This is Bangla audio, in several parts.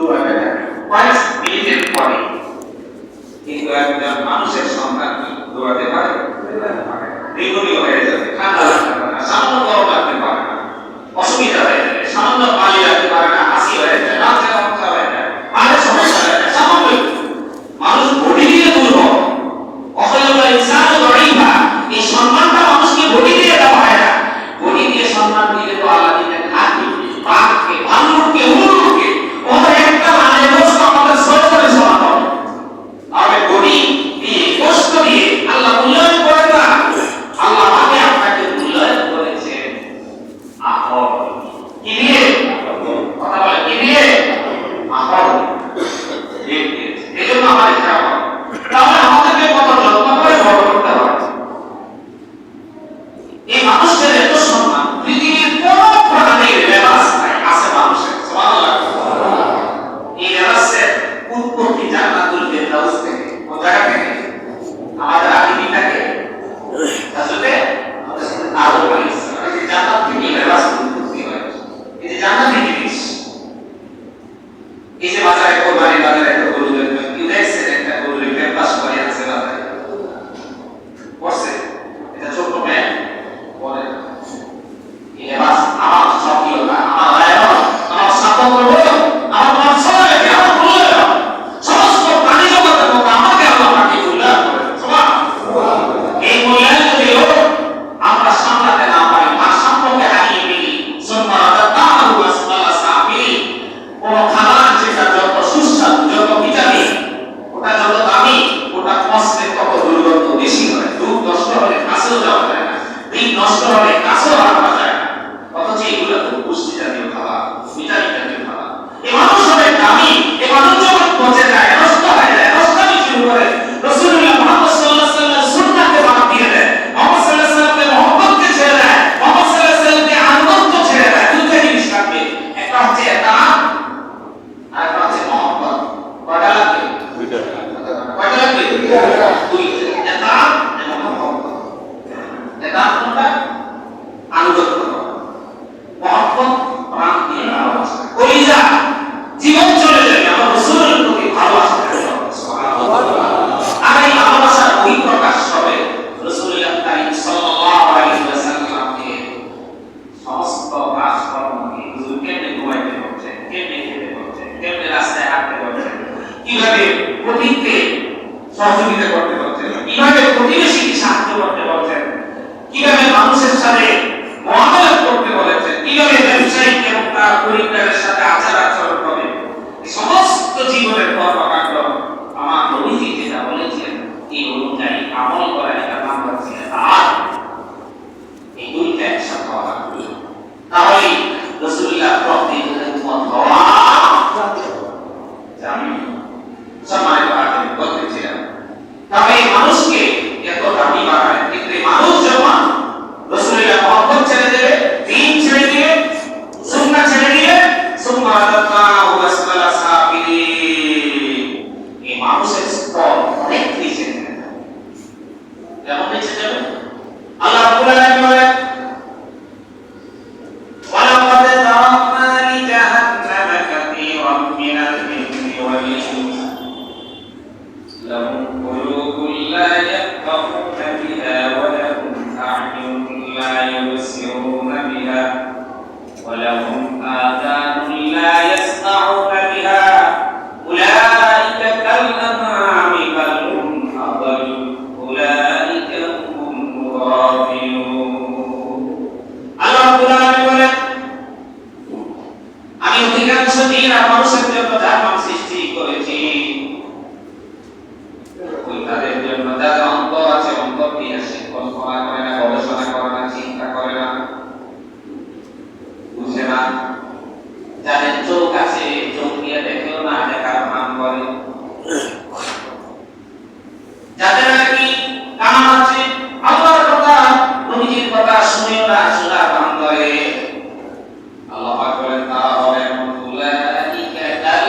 দৌড়াবে না, কয়েক মিনিটের পরে কিন্তু একজন মানুষের সন্তান দৌড়াতে পারে, দ্বিগুণী হয়ে যাবে, ঠান্ডা লাগতে পারে না, সামান্য গরম লাগতে পারে না, অসুবিধা হয়ে যাবে, সামান্য পানি লাগতে পারে না, হাসি হয়ে যায়, রাত্রে সমস্যা হয়ে যায়, মাঝে সমস্যা হয়ে যায়, সামান্য মানুষ বডি দিয়ে দুর্বল, অখলুল ইনসানু দাঈফা। এই সম্মানটা মানুষকে বডি দিয়ে দেওয়া হয় না, বডি দিয়ে সম্মান দিলে তো আল্লাহ দিলেন হাতি, বাঘকে, ভাল্লুককে, উল্লুককে, ওদের একটা মানে গোশত আমাদের সরকারে সমান হবে। তাহলে বডি দিয়ে গোশত দিয়ে আল্লাহ মূল্যায়ন করে না, আল্লাহ আগে আপনাকে মূল্যায়ন করেছেন আহর কি দিয়ে, কথা বলে কি দিয়ে, আহর দিয়ে। এজন্য আমার ইচ্ছা হয় তাহলে আমাদেরকে কত যত্ন করে বড় করতে হবে। এই মানুষের এত সম্মান পৃথিবীর কোন প্রাণীর লেবাস নাই, আছে মানুষের। সুবহানাল্লাহ। এই লেবাসের উৎপত্তি জান্নাতুল ফেরদাউস থেকে, কোন জায়গা থেকে? আমাদের আদিবিটাকে আসলে আদম আলাইহিস সালাম জান্নাত থেকে লেবাস উৎপত্তি হয়েছে। এই যে জান্নাতি জিনিস, এই যে বাজারে কোরবানি বাজারে একটা গরু দেখবেন, কি দেখছেন একটা গরু লেবাস করে আছে বাজারে বসে, এটা ছোট মেয়ে বলে এই লেবাস আমার সক্রিয়তা, আমার লায়ক, আমার স্বাতন্ত্র্য, আমার মানসিকতা, আমার মূল্যায়ন, সমস্ত প্রাণী জগতের মধ্যে আমাকে আল্লাহ পাকে মূল্যায়ন করেছেন। সুবহানাল্লাহ। এই মূল্যায়ন যদিও আমরা সামলাতে না পারি, ভারসাম্যকে হারিয়ে ফেলি, সুবহানাল্লাহ তাআলা ওয়াসমালা সাফি, কোন খাবার যেটা যত সুস্বাদু, যত ভিটামিন, ওটা যত দামি, ওটা কষ্টে তত দুর্গন্ধ বেশি হয়। দুধ নষ্ট হলে কাছেও যাওয়া যায় না, ডিম নষ্ট হলে কাছেও আনা যায় না, অথচ এগুলো খুব পুষ্টি জাতীয় খাবার, ভিটামিন জাতীয় খাবার। এই মানুষ অনেক দামি, এই মানুষ যখন পচে যায়, নষ্ট হয়ে যায়, নষ্টামি শুরু করে, রাসূলুল্লাহ মুহাম্মদ সাল্লাল্লাহু আলাইহি ওয়াসাল্লাম সুন্নাহকে বাদ দিয়ে দেয়, মুহাম্মদ সাল্লাল্লাহু আলাইহি ওয়াসাল্লামকে মহব্বতকে ছেড়ে দেয়, মুহাম্মদ সাল্লাল্লাহু আলাইহি ওয়াসাল্লামকে আনন্দ ছেড়ে দেয়। দুটো জিনিস থাকবে, একটা হচ্ছে এতাআত আর একটা হচ্ছে মহব্বত। কয়টা লাগবে? দুইটা। কয়টা লাগবে? দুইটা। এতাআত এবং মহব্বত। এতাআত কোনটা? আনুগত্য করা। মহব্বত প্রাণ দিয়ে ভালোবাসা, কলিজা জীবন চলে যায় আমার রাসূলের প্রতি ভালোবাসা। সুবহানাল্লাহ। আর এই ভালোবাসার বহিঃপ্রকাশ হবে রাসূলুল্লাহ কারীম সাল্লাল্লাহু আলাইহি ওয়াসাল্লামকে সমস্ত কাজকর্মকে হুজুর কেমনে ঘুমাইতে হচ্ছে, কেমনে খেতে হচ্ছে, কেমনে রাস্তায় হাঁটতে হচ্ছে, কিভাবে প্রতিকে সহযোগিতা করতে হচ্ছে, কিভাবে প্রতিবেশীকে সাহায্য করতে হচ্ছে, কিভাবে মানুষের সাথে মুআমালাত করতে বলেছেন, কিভাবে ব্যবসায়িক এবং তার পরিবারের সাথে আচার-আচরণ হবে, এই সমস্ত জীবনের কর্মকাণ্ড আমার নবীজি যেটা বলেছেন এই অনুযায়ী আমল করা, এটা নাম হচ্ছে ইতাআত। এই দুইটা একসাথে হওয়া লাগবে, তাহলে রাসূলুল্লাহ প্রত্যেকের উম্মত হওয়া যাবে। সম্মানিত আলেম বলতেছিলাম, তাহলে মানুষকে এত দামি বানায়, কিন্তু মানুষ যখন রাসূলুল্লাহ মহব্বত ছেড়ে দেবে, দ্বীন ছেড়ে দিবে, সুন্নাহ ছেড়ে দিবে, সুম্মা আল্লাহু ওয়াসমালা সাবিরিন, এই মানুষের স্তর অনেক নিচে নেমে যাবে। কেমন নিচে যাবে? আল্লাহ রাব্বুল আলামিন বলেন, ওয়ালাকাদ যারাকনা লিজাহান্নামা কাসীরাম মিনাল জিন্নি ওয়াল ইনস লাহুম কুলুবুন লা ইয়াফকাহুনা বিহা ওয়া লাহুম আ'য়ুনুন লা ইউবসিরুনা বিহা ওয়া লাহুম আযানুন লা ইয়াসমা'উনা বিহা উলাইকা কাল আন'আমি বাল হুম আদাল উলাইকা হুম গাফিলুন। আল্লাহ রাব্বুল আলামিন বলেন, আমি অধিকাংশ দিন আর মানুষের জন্য জাহান্নাম সৃষ্টি করেছি, ওই তাদের জন্য যাদের অন্তর আছে, অন্তর দিয়ে আসে, কল্পনা করে না, গবেষণা করে না, চিন্তা করে না, বুঝে না, যাদের চোখ আছে, চোখ দিয়ে দেখেও না, দেখার ভান করে, যাদের নাকি কান আছে, আল্লাহর কথা নবীজির কথা শুনেও না, শোনার ভান করে, আল্লাহ পাক বলেন তারা হবে উলাইকা কাল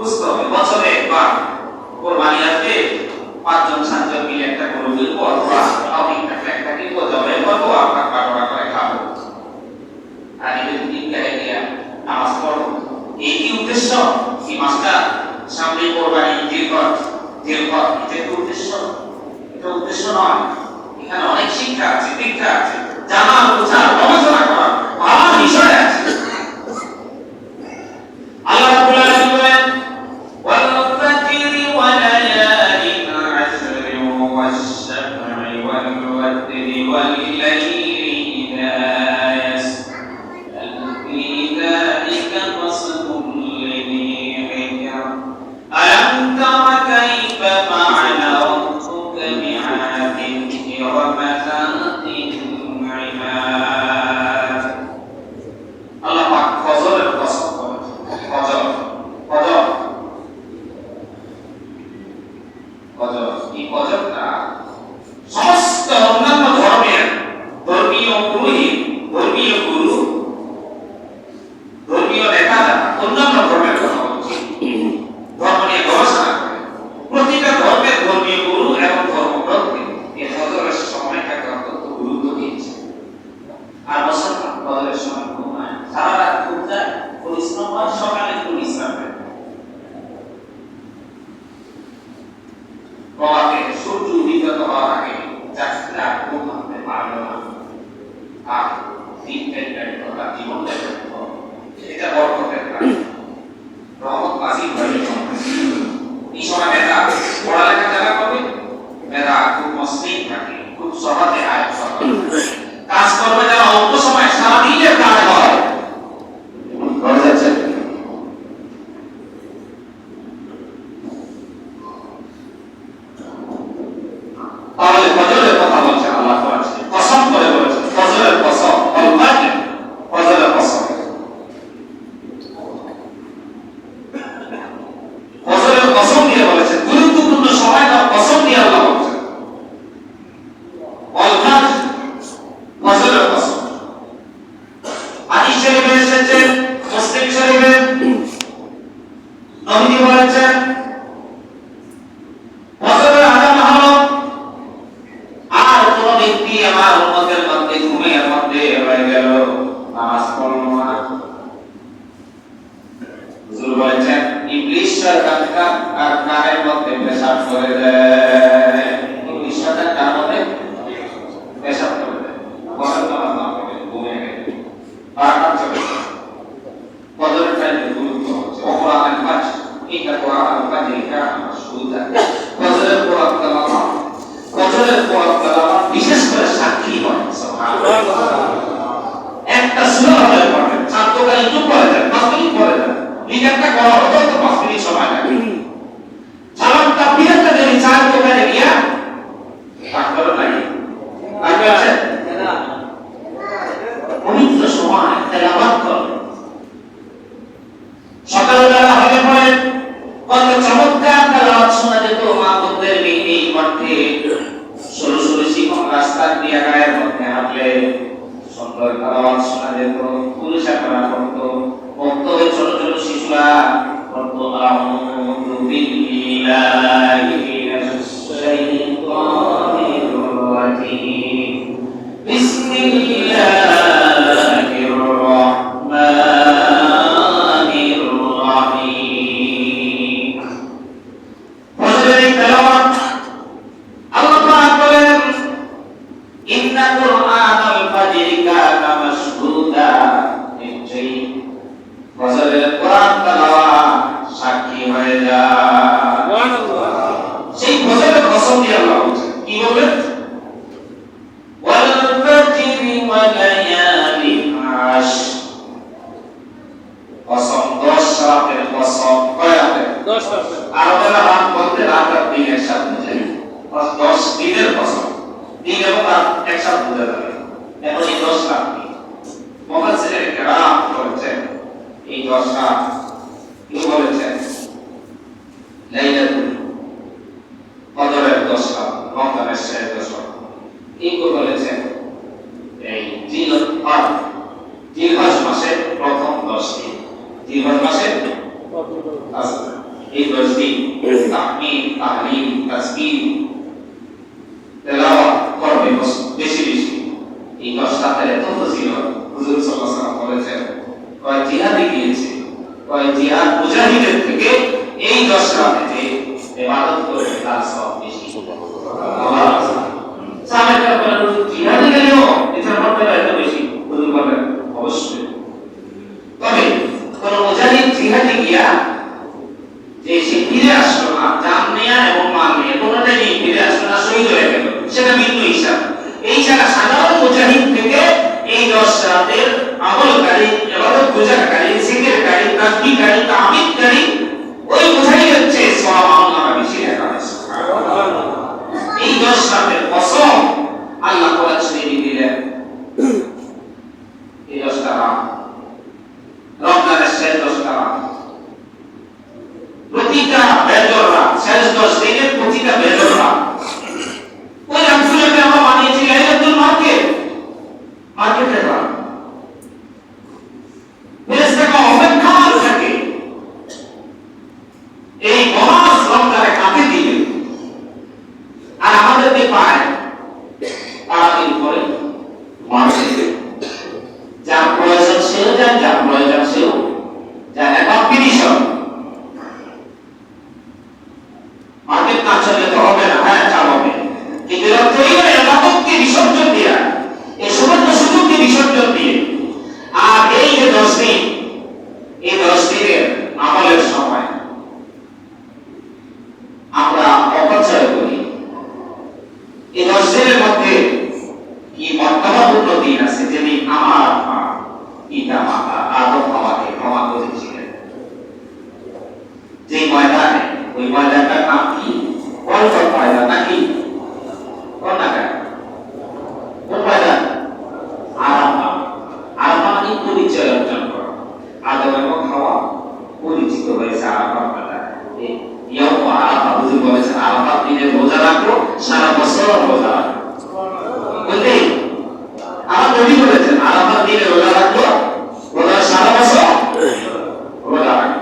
বুঝতে হবে বছরে একবার কোরবানি আসবে, 5 জন 7 জন মিলে একটা গরু কিনবো, অথবা আমি একটা কিনবো, জবাই করবো, আমরা কাটোয়া করে খাবো, আর এদের দিন গায়ে দিয়া নামাজ পড়বো। এই কি উদ্দেশ্য? এই মাসটা সামনে কোরবানি, জিলহজ, এটা কি উদ্দেশ্য? এটা উদ্দেশ্য নয়। এখানে অনেক শিক্ষা আছে, দীক্ষা আছে, জানা, বোঝা, গবেষণা করা ভালো বিষয় আছে। আল্লাহ রাব্বুল আলামিন বলেন, ওয়াল ফাজরি ওয়া লায়ালিন আশরি ওয়াশ-শাফ'i ওয়াল ওয়াতরি ওয়াল লাইলি ইযা ইয়াস'আল ফি যালিকা qasmun lidhi hijr alam tara kayfa fa'ala rabbuka bi'adin irama dhatil 'imad। আল্লাহ পাক ফজরের কসম করেছেন। ফজর এই ফজরটা সমস্ত অন্যান্য ধর্মের ধর্মীয় পুরোহিত, ধর্মীয় গুরু, ধর্মীয় নেতারা অন্যান্য ধর্মের কথা বলছে, ধর্ম নিয়ে গবেষণা করে। প্রতিটা ধর্মের ধর্মীয় গুরু এবং ধর্মগ্রন্থে এই ফজরের সময়টাকে অত্যন্ত গুরুত্ব দিয়েছে। আর মুসলমান ফজরের সময় ঘুমায়, সারা রাত ঘুম যায়, পরিশ্রম হয়, সকালে একটু বিশ্রাম নেয়। প্রভাতে সূর্য উদিত হওয়ার আগে যাত্রা ঘুম ভাঙতে পারল না, আর দিনটাই কাটল, তার জীবনটাই কাটল। এটা বরকতের কাজ, রহমত নাজিল হয়ে এই সময় মেধা পড়ালেখা যারা করবে, মেধা খুব মসৃণ থাকে, খুব সহজে আয়ত্ত করে। কাজ করবে যারা অল্প সময়, সারাদিনের কাজ হয়। তাহলে ফজরের কথা বলছেন আল্লাহ তাআলা, কসম করে বলেছেন, ফজরের কসম, ফজরের কসম, ফজরের কসম দিয়ে বলেছেন, গুরুত্বপূর্ণ সময়টা কসম দিয়ে আল্লাহ বলেছেন। ফজরের কসম হাদিস শরীফে এসেছে, মুসলিম শরীফে নবী বলেছেন, ফজরের আযান হলো, আর কোন ব্যক্তি আমার উম্মতের মধ্যে ঘুমের মধ্যে হয়ে গেল, নামাজ পড়ল না, হুজুর বলেছেন ইবলিস শয়তান তার কানের মধ্যে পেশাব করে দেয়। ইবলিস শয়তান কার মধ্যে পেশাব করে দেয়, ফজর নামাজ না পড়ে ঘুমিয়ে গেল, আর কাজ চলে। ফজরের টাইমে গুরুত্ব হচ্ছে কোরআনের পাঠ, এটা কোরআনের পাঠ, এটা আমার সুবিধা। ফজরের কোরআন তেলাওয়াত, ফজরের কোরআন তেলাওয়াত বিশেষ করে সাক্ষী হয়, সুবহানাল্লাহ। একটা সূরা হলে পড়বেন, ছাত্ররা একটু পড়ে দেন, 5 মিনিট পড়ে দেন, লিখাটা করা হতো তো 5 মিনিট সময় লাগে। সালাম তাকবীরটা যদি 4 দোকানে গিয়া পাঠ করেন নাকি আগে আছে না, পবিত্র সময় তেলাওয়াত করবেন। সকালবেলা হলে পরে কত চমৎকার তেলাওয়াত শোনা যেত মা বোনদের এই মধ্যে, সরু সরু শিকম রাস্তা দিয়ে গায়ের মধ্যে হাঁটলে সুন্দর তেলাওয়াত শোনা যেত। পুরুষেরা পড়তো, ছোট ছোট শিশুরা পড়তো, আউযু বিল্লাহি মিনাশ শাইতানির রাজিম, বিসমিল্লাহির রাহমানির রাহিম। ফজরের তেলাওয়াত আল্লাহ পাক বলেন, ইন্না কুরআনাল ফাজরি কানা মাশহুদা, নিশ্চয়ই ফজরের কোরআন তেলাওয়াত সাক্ষী হয়ে যায়। সুবহানাল্লাহ। সেই ফজরের কসম দিয়ে আল্লাহ বলেন, কি বলেন, ওয়াল ফাজরি ওয়া লায়ালিন আশর, কসম 10 রাতের কসম, কয় রাতের? 10 রাতের। আরবেরা রাত বলতে রাত আর দিন একসাথে বোঝায়, 10 দিনের কসম, দিন এবং রাত একসাথে বোঝা যাবে। এখন এই 10 রাত কি মুফাসসিরিন কেরাম বলেছেন, এই 10 রাত কেউ বলেছেন লাইলাতুল কদরের 10 রাত, রমজানের শেষ 10 রাত, কেউ বলেছেন এই জিলহজ মাসের প্রথম 10 দিন, জিলহজ মাসের এই 10 দিন তাহমিদ, তাহলিল, তাসবিহ, তেলাওয়াত করবে বেশি বেশি। এই 10 রাতের এত ফজিলত হুজুর সাল্লাল্লাহু আলাইহি ওয়াসাল্লাম বলেছেন, কয় জিহাদে গিয়েছে, কয় জিহাদ মুজাহিদের থেকে এই 10 রাতে যে ইবাদত করে তার সওয়াব বেশি। সুবহানাল্লাহ। সাহাবায়ে কেরাম জিহাদে গেলেও এটার মর্যাদা এত বেশি। হুজুর বলেন অবশ্যই। তবে কোন মুজাহিদ জিহাদে গিয়া যে সে ফিরে আসলো না, জান নেয়া এবং মাল নিয়ে কোনটাই নিয়ে ফিরে আসলো না, শহীদ হয়ে গেল, সেটা ভিন্ন হিসাব। এই ছাড়া সাধারণ মুজাহিদ থেকে এই 10 রাতের আমলকারী, ইবাদত গুজারকারী, জিকিরকারী, তাসবিহকারী, তাহমিদকারী ওই মুজাহিদের চেয়ে সওয়াব আমলনামা বেশি লেখা হয়। সুবহানাল্লাহ। এই 10 রাতের কসম আল্লাহ কোরআন শরীফে দিলেন। এই 10টা রাত রমজানের শেষ 10টা রাত, প্রতিটা বেজর রাত, শেষ 10 দিনের প্রতিটা বেজর রাত। ওই রাতগুলোকে আমরা বানিয়েছি লাইলাতুল মার্কেটের রাত। ফেরেশতারা অপেক্ষায় থাকে এই মহান রমজানে কাকে দিবে, আর আমাদেরকে পায় তারাবির পরে মার্কেটে। যার প্রয়োজন সেও যায়, যার প্রয়োজন সেও যায় না। কম্পিটিশন, মার্কেট না চললে তো হবে না। হ্যাঁ চালাবে, কিন্তু ইবাদতকে বিসর্জন দিয়া, এই সুবর্ণ সুযোগকে বিসর্জন দিয়ে, আর এই যে 10 দিন, এই 10 দিনের আমলের সময় আমরা অপচয় করি। এই 10 দিনের মধ্যে কি মর্যাদাপূর্ণ দিন আছে, যেদিন আমার পিতা মাতা আদম আমাকে ক্ষমা করেছিলেন। যে ময়দানে, ওই ময়দানটার নাম কি? কলকত ময়দান নাকি কোন জায়গা? কোন ময়দান? আরাফা। আরাফা মানে পরিচয় অর্জন করা। আদম এবং হাওয়া পরিচিত হয়েছে আরাফা ময়দানে। এই ইয়াউম আরাফা, হুজুর বলেছেন আরাফা দিনে রোজা রাখো, সারা বছর রোজা রাখো। বুঝলি? আমার নবী বলেছেন আরাফা দিনে রোজা রাখো, রোজা সারা বছর রোজা রাখো।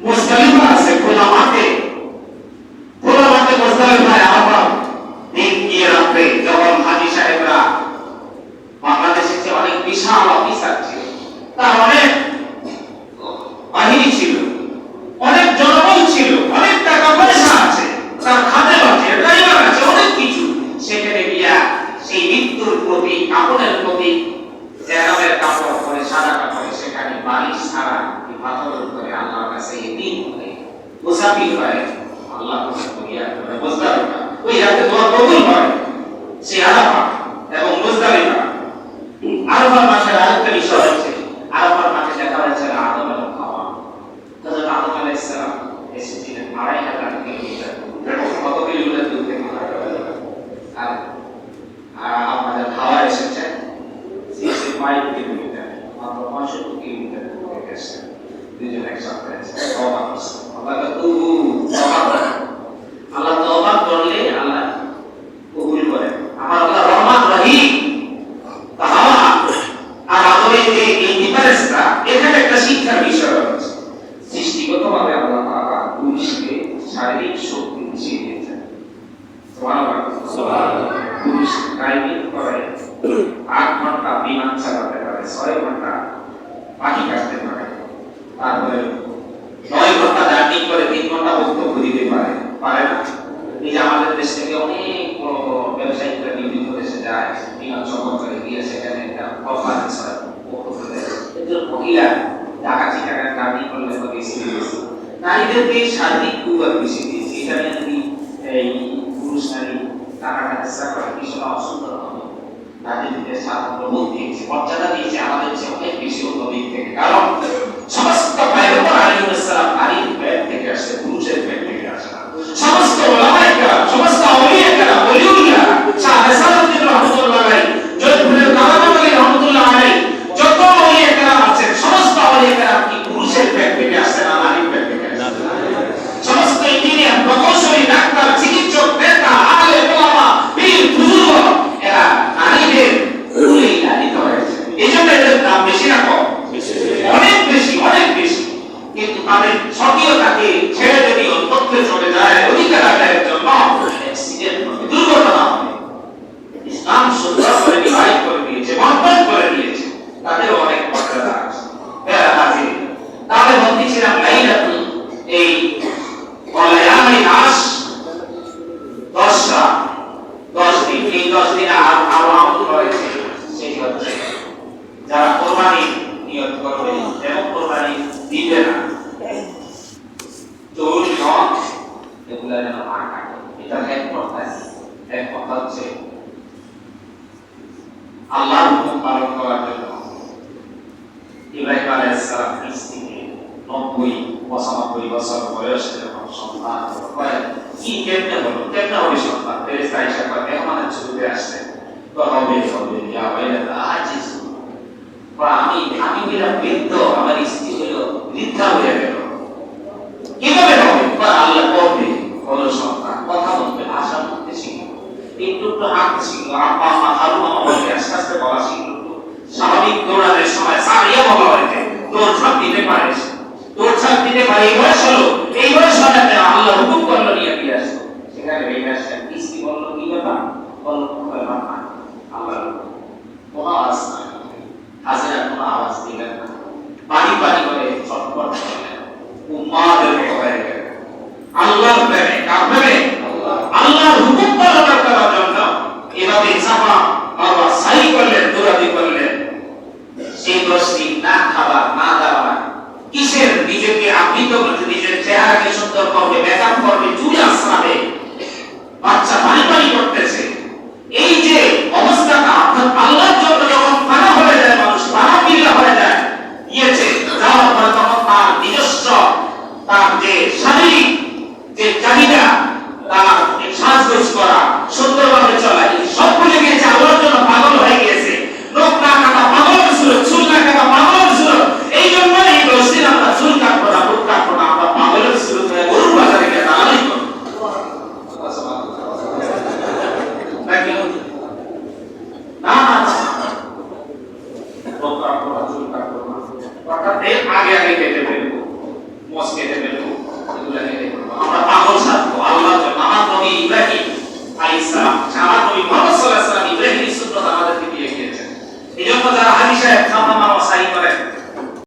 মুজদালিফা আছে খোলা মাঠে, মুজদালিফায় আরাফা দিন গিয়ে রাখবে। যখন হাজী সাহেবরা বাংলাদেশে যে অনেক বিশাল অফিসার ছিল, তার অনেক বাহিনী ছিল, অনেক জনবল ছিল, অনেক টাকা পয়সা আছে, তার খাতে আছে, ড্রাইভার আছে, অনেক কিছু। সেখানে গিয়া সেই মৃত্যুর প্রতি, কাপড়ের প্রতি, জেনাবের কাপড় পরে, সাদা কাপড়ে, সেখানে বালিশ ছাড়া পাথরের উপরে আল্লাহর কাছে ইতিম হয়ে মুসাফির হয়, আল্লাহ করিয়া মুজদালিফা। ওই রাতে দোয়া কবুল হয়। সে আরাফা এবং মুজদালিফা। আরাফার মাঠে আরেকটা বিষয় আছে, আরাফার মাঠে দেখা হয়েছে আদম এবং হাওয়া। হযরত আদম আলাইহিস সালাম এসেছিলেন 2500 কিলোমিটার, কত কিলোমিটার দূর থেকে, আর আমাদের হাওয়া এসেছেন 65 কিলোমিটার, মাত্র 65 কিলোমিটার দূর থেকে এসেছেন। দুজন একসাথে তওবা করছে। আল্লাহ তওবা করলে আল্লাহ কবুল করেন। আমার আল্লাহ রহমান রহিম। হাওয়া আর আদমের যে এই ডিফারেন্সটা, এখানে একটা শিক্ষার বিষয় আছে। সৃষ্টিগতভাবে আল্লাহ তাআলা পুরুষকে শারীরিক শক্তি দিয়ে দিয়েছেন। সুবহানাল্লাহ। সুবহানাল্লাহ। পুরুষ ড্রাইভিং করে, 8 ঘন্টা বিমান চালাতে পারে, 6 ঘন্টা পাখি কাটতে পারে, তারপরে 9 ঘন্টা জার্নি করে 3 ঘন্টা বক্তব্য দিতে পারে, পারে না? এই যে আমাদের দেশ থেকে অনেক বড় বড় ব্যবসায়িকরা বিভিন্ন দেশে যায়, বিমান সফর করে গিয়ে সেখানে একটা কনফারেন্স হয়, বক্তব্য দেয়। একজন মহিলা ঢাকা চিটাগাং জার্নি করলে তো বেশি দিয়েছে, নারীদেরকে শারীরিক কুয়ার বেশি দিয়েছে। এটা নিয়ে যদি এই পুরুষ নারী টাকাটা চেষ্টা করে, ভীষণ অসুন্দর হবে। নারীদের স্বাতন্ত্র বোধ দিয়েছে, মর্যাদা দিয়েছে আমাদের চেয়ে অনেক বেশি অন্য দিক থেকে। কারণ সমস্ত পয়গম্বর আলাইহিস সালাম নারীর পেট থেকে আসে, পুরুষের পেট থেকে আসে না। সমস্ত উলামায়ে কেরাম, সমস্ত আউলিয়া কেরাম, ওলিউল্লাহ, শাহ হাসানুদ্দিন রাহমাতুল্লাহ আলাইহি, জয়পুরের কালামালি রাহমাতুল্লাহ আলাইহি, যত আউলিয়া কেরাম আছেন, সমস্ত আউলিয়া কেরাম কি পুরুষের পেট থেকে আসে না, নারীর পেট থেকে আসে? সমস্ত ইঞ্জিনিয়ার, প্রকৌশলী, ডাক্তার, চিকিৎসক, নেতা, আলেম, ওলামা, পীর, বুজুর্গ, এরা নারীদের কুলেই লালিত হয়েছে। এই জন্য এদের দাম বেশি না কম? অনেক বেশি, অনেক বেশি। কিন্তু তাদের স্বকীয়তাকে ছেড়ে যদি অন্যত্র চলে যায় অধিকার আদায়ের জন্য অ্যাক্সিডেন্ট হবে, দুর্ঘটনা হবে। ইসলাম সুন্দর করে ডিভাইড করে দিয়েছে, বন্টন করে দিয়েছে, তাদের অনেক মর্যাদা আছে। তাহলে বলতেছিলাম লাইলাতুল এই ওয়ালায়ামি নাস 10 দিন, এই 10 দিন আরো আমল রয়েছে। সেটি হচ্ছে যারা কোরবানি নিয়ত করবে এবং কোরবানি দিবে না, চোর নখ এগুলা যেন না কাটে। এটা এক কথা হচ্ছে আল্লাহর হুকুম পালন করার জন্য ইব্রাহিম আলাইহিস সালাম স্ত্রীকে 90-95 বছর বয়সে যখন সন্তান হয়, কি কেমনে হলো, কেমনে হবে সন্তান? ফেরেশতা আয়েশা কয় মেহমানের ছুটে আসছে, তো হবে ইয়া ওয়াইলাতা আজিজু, আমি হইলাম বৃদ্ধ, আমার স্ত্রী হইল বৃদ্ধা হয়ে গেল, কিভাবে হবে? আল্লাহ করবে, হলো সন্তান, কথা বলবে, ভাষা বলতে শিখবে, একটু হাঁটতে শিখলো, আব্বা আম্মা খালু মামা বলবে, আস্তে আস্তে বলা শিখলো, স্বাভাবিক দৌড়ানোর সময় সারিয়া বলা হয়েছে, দৌড়ঝাঁপ দিতে পারে, দৌড়ঝাঁপ দিতে পারে। এই বয়স হলো, এই বয়স হলে আল্লাহ হুকুম করলো নিয়ে দিয়ে আসলো, সেখানে বেরিয়ে আসলেন, স্ত্রী বললো কি ব্যাপার, বললো ব্যাপার আল্লাহ কোনো আওয়াজ নাই, হাজিরা কোনো আওয়াজ দিলেন না, পানি পানি করে ছটফট করলেন, উম্মাদের মতো হয়ে গেল। আল্লাহর প্রেমে, কার প্রেমে? আল্লাহর হুকুম পালন করার জন্য এভাবে চাপা বাবা সাই করলেন, দৌড়াদৌড়ি করলেন। সেই প্রশ্ন না খাবার না দাওয়া কিসের, নিজেকে আবৃত করতে, নিজের চেহারাকে সুন্দর করবে, মেকআপ করবে, চুল আঁচড়াবে, বাচ্চা পানি পানি করতেছে। এই যে অবস্থাটা, অর্থাৎ আল্লাহর জন্য যখন ফানা হয়ে যায়, মানুষ ফানা বিল্লা হয়ে যায়, গিয়েছে যাওয়ার পরে তখন তার নিজস্ব তার যে শারীরিক যে চাহিদা, তার সাজগোজ করা, সুন্দরভাবে চলা, সব ভুলে গিয়েছে, আল্লাহর জন্য পাগল হয়ে গিয়েছে। নখ না কাটা পাগল ছিল, চুল না কাটা পাগল ছিল। এই জন্য এই 10 দিন আমরা চুল কাটবো না, মুখ কাটবো না, আমরা পাগলের ছিল গরুর বাজারে গিয়ে দাঁড়াই করবো। না না নখ কাটবো না, চুল কাটবো না, অর্থাৎ এর আগে আগে কেটে ফেলবো, মোষ কেটে ফেলবো, এগুলা কেটে ফেলবো। আমরা পাগল থাকবো আল্লাহর জন্য। আমার নবী ইব্রাহিম আলাইহিস সালাম, আমার নবী মুহাম্মদ সাল্লাল্লাহু আলাইহি ওয়াসাল্লাম ইব্রাহিমের সুন্নাত আমাদেরকে দিয়ে গিয়েছেন। এই জন্য যারা হাজি সাহেব খামা মামা সাই করেন,